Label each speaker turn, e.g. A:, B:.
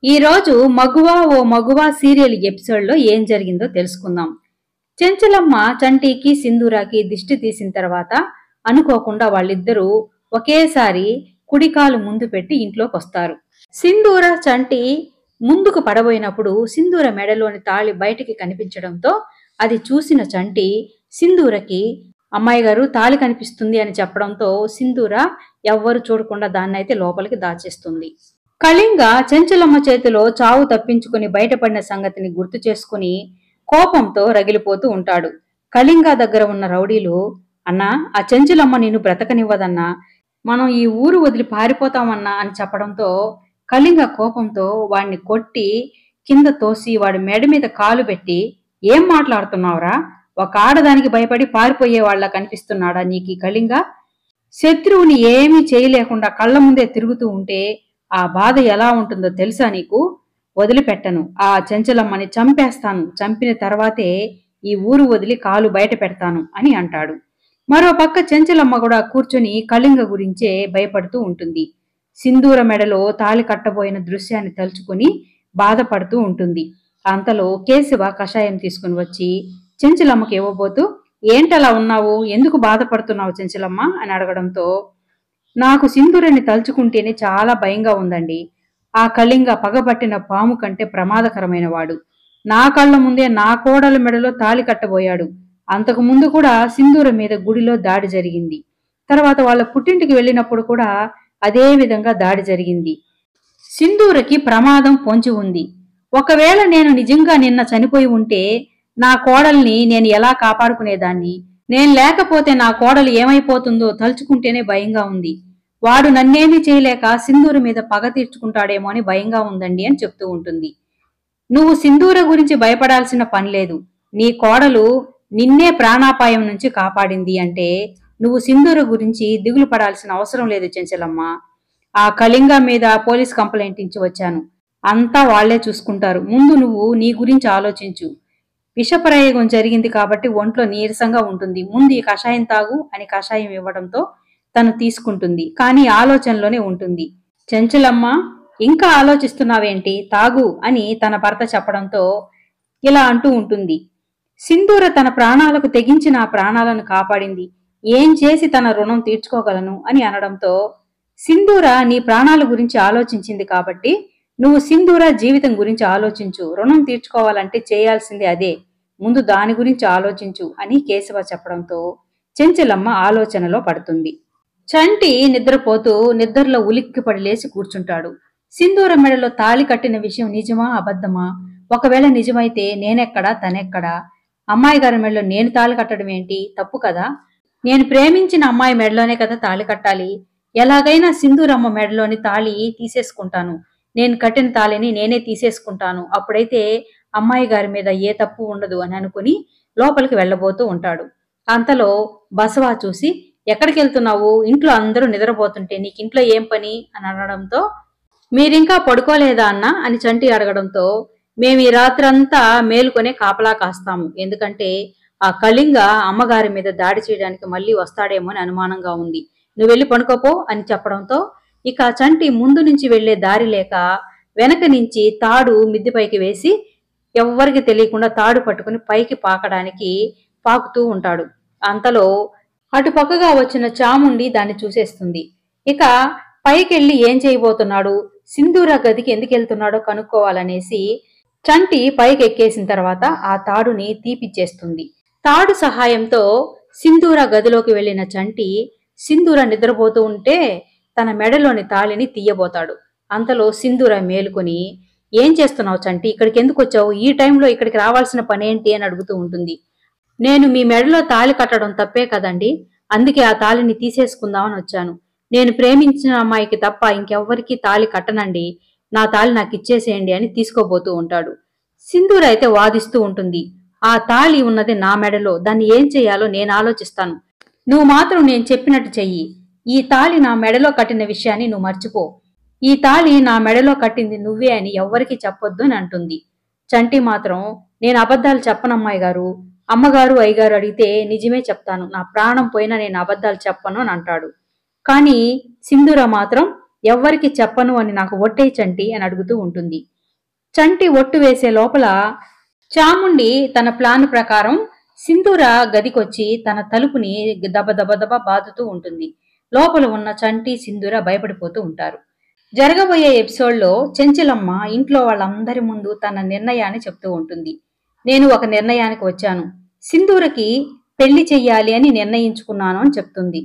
A: ఈ రోజు మగువా ఓ మగువా సీరియల్ ఎపిసోడ్ లో ఏం జరిగిందో తెలుసుకుందాం. చెంచలమ్మ చంటికి సింధూరాకి దిష్టి తీసిన తర్వాత అనుకోకుండా వాళ్ళిద్దరూ ఒకేసారి కుడికాలు ముందు పెట్టి ఇంట్లోకి వస్తారు. సింధూర చంటి ముందుకు పడబోయినప్పుడు సింధూర మెడలోని తాళి బయటికి కనిపించడంతో అది చూసిన చంటి సింధూరకి అమ్మాయి గారు తాళి కనిపిస్తుంది అని చెప్పడంతో సింధూర ఎవ్వరు చూడకుండా దాన్నైతే లోపలికి దాచేస్తుంది. కళింగ చెంచలమ్మ చేతిలో చావు తప్పించుకుని బయటపడిన సంగతిని గుర్తు చేసుకుని కోపంతో రగిలిపోతూ ఉంటాడు. కళింగ దగ్గర ఉన్న రౌడీలు, అన్నా ఆ చెంచలమ్మ నిన్ను బ్రతకనివ్వదన్నా, మనం ఈ ఊరు వదిలి పారిపోతామన్నా అని చెప్పడంతో కళింగ కోపంతో వాడిని కొట్టి కింద తోసి వాడి మెడ మీద కాలు పెట్టి, ఏం మాట్లాడుతున్నావురా, ఒక ఆడదానికి భయపడి పారిపోయే వాళ్ళ కనిపిస్తున్నాడా నీకు కళింగ? శత్రువుని ఏమీ చేయలేకుండా కళ్ళ ముందే తిరుగుతూ ఉంటే ఆ బాధ ఎలా ఉంటుందో తెలుసా నీకు? వదిలిపెట్టను, ఆ చెంచలమ్మని చంపేస్తాను, చంపిన తర్వాతే ఈ ఊరు వదిలి కాలు బయట పెడతాను అని అంటాడు. మరో పక్క చెంచలమ్మ కూడా కూర్చొని కళింగ గురించే భయపడుతూ ఉంటుంది. సింధూర మెడలో తాళి కట్టబోయిన దృశ్యాన్ని తలుచుకుని బాధపడుతూ ఉంటుంది. అంతలో కేశవ కషాయం తీసుకుని వచ్చి చెంచలమ్మకి ఇవ్వబోతూ, ఏంటలా ఉన్నావు, ఎందుకు బాధపడుతున్నావు చెంచలమ్మ అని అడగడంతో, నాకు సింధూరని తలుచుకుంటేనే చాలా భయంగా ఉందండి. ఆ కళింగ పగబట్టిన పాము కంటే ప్రమాదకరమైన వాడు. నా కళ్ళ ముందే నా కోడల మెడలో తాళి కట్టబోయాడు. అంతకు ముందు కూడా సింధూర మీద గుడిలో దాడి జరిగింది. తర్వాత వాళ్ళ పుట్టింటికి వెళ్ళినప్పుడు కూడా అదే విధంగా దాడి జరిగింది. సింధూరకి ప్రమాదం పొంచి ఉంది. ఒకవేళ నేను నిజంగా నిన్న చనిపోయి ఉంటే నా కోడల్ని నేను ఎలా కాపాడుకునేదాన్ని? నేను లేకపోతే నా కోడలు ఏమైపోతుందో తలుచుకుంటేనే భయంగా ఉంది. వాడు నన్నేమీ చేయలేక సింధూర మీద పగ తీర్చుకుంటాడేమో అని భయంగా ఉందండి అని చెప్తూ ఉంటుంది. నువ్వు సింధూర గురించి భయపడాల్సిన పని లేదు. నీ కోడలు నిన్నే ప్రాణాపాయం నుంచి కాపాడింది అంటే నువ్వు సింధూర గురించి దిగులు పడాల్సిన అవసరం లేదు చెంచలమ్మ. ఆ కళింగ మీద పోలీస్ కంప్లైంట్ ఇచ్చి వచ్చాను. అంతా వాళ్లే చూసుకుంటారు. ముందు నువ్వు నీ గురించి ఆలోచించు. విషప్రయోగం జరిగింది కాబట్టి ఒంట్లో నీరసంగా ఉంటుంది. ముందు ఈ కషాయం తాగు అని కషాయం ఇవ్వడంతో తను తీసుకుంటుంది. కానీ ఆలోచనలోనే ఉంటుంది. చెంచలమ్మ, ఇంకా ఆలోచిస్తున్నావేంటి, తాగు అని తన భర్త చెప్పడంతో ఇలా అంటూ ఉంటుంది. సింధూర తన ప్రాణాలకు తెగించి నా ప్రాణాలను కాపాడింది. ఏం చేసి తన రుణం తీర్చుకోగలను అని అనడంతో, సింధూర నీ ప్రాణాల గురించి ఆలోచించింది కాబట్టి నువ్వు సింధూర జీవితం గురించి ఆలోచించు. రుణం తీర్చుకోవాలంటే చేయాల్సింది అదే. ముందు దాని గురించి ఆలోచించు అని కేశవ చెప్పడంతో చెంచలమ్మ ఆలోచనలో పడుతుంది. చంటి నిద్రపోతూ నిద్రలో ఉలిక్కిపడి లేచి కూర్చుంటాడు. సింధూర మెడలో తాళి కట్టిన విషయం నిజమా అబద్ధమా? ఒకవేళ నిజమైతే నేనెక్కడా తనెక్కడా? అమ్మాయి గారి మెడలో నేను తాళి కట్టడం ఏంటి? తప్పు కదా. నేను ప్రేమించిన అమ్మాయి మెడలోనే కదా తాళి కట్టాలి. ఎలాగైనా సింధూరమ్మ మెడలోని తాళి తీసేసుకుంటాను. నేను కట్టిన తాళిని నేనే తీసేసుకుంటాను. అప్పుడైతే అమ్మాయి గారి మీద ఏ తప్పు ఉండదు అని అనుకుని లోపలికి వెళ్ళబోతూ ఉంటాడు. అంతలో బసవా చూసి, ఎక్కడికి వెళ్తున్నావు? ఇంట్లో అందరూ నిద్రపోతుంటే నీకింట్లో ఏం పని అని అనడంతో, మీరింకా పడుకోలేదా అన్న అని చంటి అడగడంతో, మేము ఈ రాత్రంతా మేలుకొనే కాపలా కాస్తాము. ఎందుకంటే ఆ కళింగ అమ్మగారి మీద దాడి చేయడానికి మళ్ళీ వస్తాడేమో అని అనుమానంగా ఉంది. నువ్వు వెళ్ళి పడుకోపో అని చెప్పడంతో ఇక చంటి ముందు నుంచి వెళ్లే దారి లేక వెనక నుంచి తాడు మిద్దిపైకి వేసి ఎవ్వరికి తెలియకుండా తాడు పట్టుకుని పైకి పాకడానికి పాకుతూ ఉంటాడు. అంతలో అటుపక్కగా వచ్చిన చాముండి దాన్ని చూసేస్తుంది. ఇక పైకెళ్ళి ఏం చేయబోతున్నాడు, సింధూర గదికి ఎందుకు వెళ్తున్నాడో కనుక్కోవాలనేసి చంటి పైకి ఎక్కేసిన తర్వాత ఆ తాడుని తీపిచ్చేస్తుంది. తాడు సహాయంతో సింధూర గదిలోకి వెళ్లిన చంటి సింధూర నిద్రపోతూ ఉంటే తన మెడలోని తాళిని తీయబోతాడు. అంతలో సింధూర మేలుకొని, ఏం చేస్తున్నావు చంటి, ఇక్కడికి ఎందుకు వచ్చావు, ఈ టైంలో ఇక్కడికి రావాల్సిన పనేంటి అని అడుగుతూ ఉంటుంది. నేను మీ మెడలో తాళి కట్టడం తప్పే కదండి, అందుకే ఆ తాళిని తీసేసుకుందామని వచ్చాను. నేను ప్రేమించిన అమ్మాయికి తప్ప ఇంకెవ్వరికీ తాళి కట్టనండి, నా తాళి నాకు ఇచ్చేసేయండి అని తీసుకోబోతూ ఉంటాడు. సింధూర అయితే వాదిస్తూ ఉంటుంది. ఆ తాళి ఉన్నది నా మెడలో, దాన్ని ఏం చేయాలో నేను ఆలోచిస్తాను. నువ్వు మాత్రం నేను చెప్పినట్టు చెయ్యి. ఈ తాళి నా మెడలో కట్టిన విషయాన్ని నువ్వు మర్చిపో. ఈ తాళి నా మెడలో కట్టింది నువ్వే అని ఎవ్వరికీ చెప్పొద్దు అని అంటుంది. చంటి మాత్రం, నేను అబద్ధాలు చెప్పనమ్మాయి గారు, అమ్మగారు అయ్యగారు అడిగితే నిజమే చెప్తాను, నా ప్రాణం పోయినా నేను అబద్ధాలు చెప్పను అని అంటాడు. కానీ సింధూర మాత్రం, ఎవ్వరికి చెప్పను అని నాకు ఒట్టే చంటి అని అడుగుతూ ఉంటుంది. చంటి ఒట్టు వేసే లోపల చాముండి తన ప్లాన్ ప్రకారం సింధూర గదికొచ్చి తన తలుపుని దబ దబ దబ బాదుతూ ఉంటుంది. లోపల ఉన్న చంటి సింధూర భయపడిపోతూ ఉంటారు. జరగబోయే ఎపిసోడ్లో చెంచలమ్మ ఇంట్లో వాళ్ళందరి ముందు తన నిర్ణయాన్ని చెప్తూ ఉంటుంది. నేను ఒక నిర్ణయానికి వచ్చాను. సింధూరకి పెళ్లి చెయ్యాలి అని నిర్ణయించుకున్నాను అని చెప్తుంది.